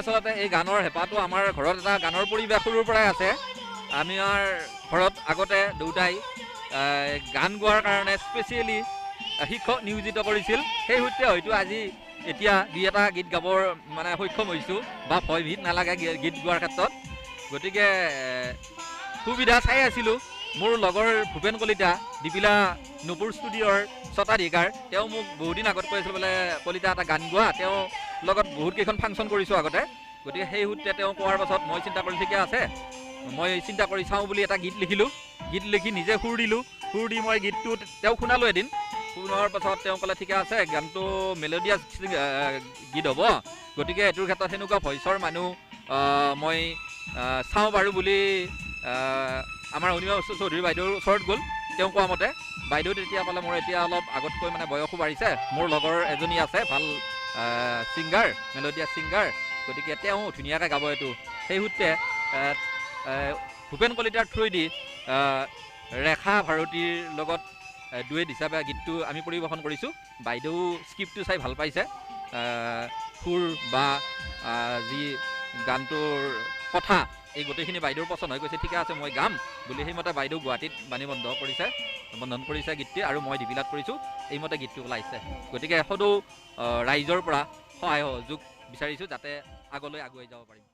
আচলতে এই গানৰ হেঁপাহটো আমাৰ ঘৰত এটা গানৰ পৰিৱেশ সৰুৰ পৰাই আছে। আমাৰ ঘৰত আগতে দেউতাই গান গোৱাৰ কাৰণে স্পেচিয়েলি শিক্ষক নিয়োজিত কৰিছিল। সেই সূত্ৰে হয়তো আজি এতিয়া দুই এটা গীত গাবৰ মানে সক্ষম হৈছোঁ বা ভয়ভীত নালাগে গীত গোৱাৰ ক্ষেত্ৰত। গতিকে সুবিধা চাই আছিলোঁ। মোৰ লগৰ ভূপেন কলিতা দীপিলা নপুৰ ষ্টুডিঅ'ৰ স্বত্বাধিকাৰ, তেওঁ মোক বহুদিন আগত কৈ আছিল বোলে কলিতা এটা গান গোৱা। তেওঁ লগত বহুত কেইখন ফাংচন কৰিছোঁ আগতে। গতিকে সেই সূত্ৰে তেওঁ কোৱাৰ পাছত মই চিন্তা কৰি ঠিকে আছে, মই চিন্তা কৰি চাওঁ বুলি এটা গীত লিখিলোঁ। গীত লিখি নিজে সুৰ দিলোঁ। সুৰ দি মই গীতটো তেওঁ শুনালোঁ এদিন। শুনোৱাৰ পাছত তেওঁ ক'লে ঠিকে আছে, গানটো মেলোডিয়াছ গীত হ'ব, গতিকে এইটোৰ ক্ষেত্ৰত সেনেকুৱা ভইচৰ মানুহ মই চাওঁ বাৰু বুলি আমাৰ অনিমা চৌধুৰী বাইদেউৰ ওচৰত গ'ল। তেওঁ কোৱা মতে বাইদেউ তেতিয়া ক'লে মোৰ এতিয়া অলপ আগতকৈ মানে বয়সো বাঢ়িছে, মোৰ লগৰ এজনী আছে ভাল ছিংগাৰ, মেলোডিয়াছ ছিংগাৰ, গতিকে তেওঁ ধুনীয়াকৈ গাব এইটো। সেই সূত্ৰে ভূপেন কলিতাৰ থ্ৰুৱেদি ৰেখা ভাৰতীৰ লগত ডুৱেট হিচাপে গীতটো আমি পৰিৱেশন কৰিছোঁ। বাইদেউ স্ক্ৰিপ্টটো চাই ভাল পাইছে, সুৰ বা যি গানটোৰ কথা এই গোটেইখিনি বাইদেউৰ পচন্দ হৈ গৈছে। ঠিকে আছে মই গাম বুলি সেইমতে বাইদেউ গুৱাহাটীত বন্ধন কৰিছে গীতটি, আৰু মই দীপিলাত কৰিছোঁ। এইমতে গীতটো ওলাইছে। গতিকে সদৌ ৰাইজৰ পৰা সহায় সহযোগ বিচাৰিছোঁ যাতে আগলৈ আগুৱাই যাব পাৰিম।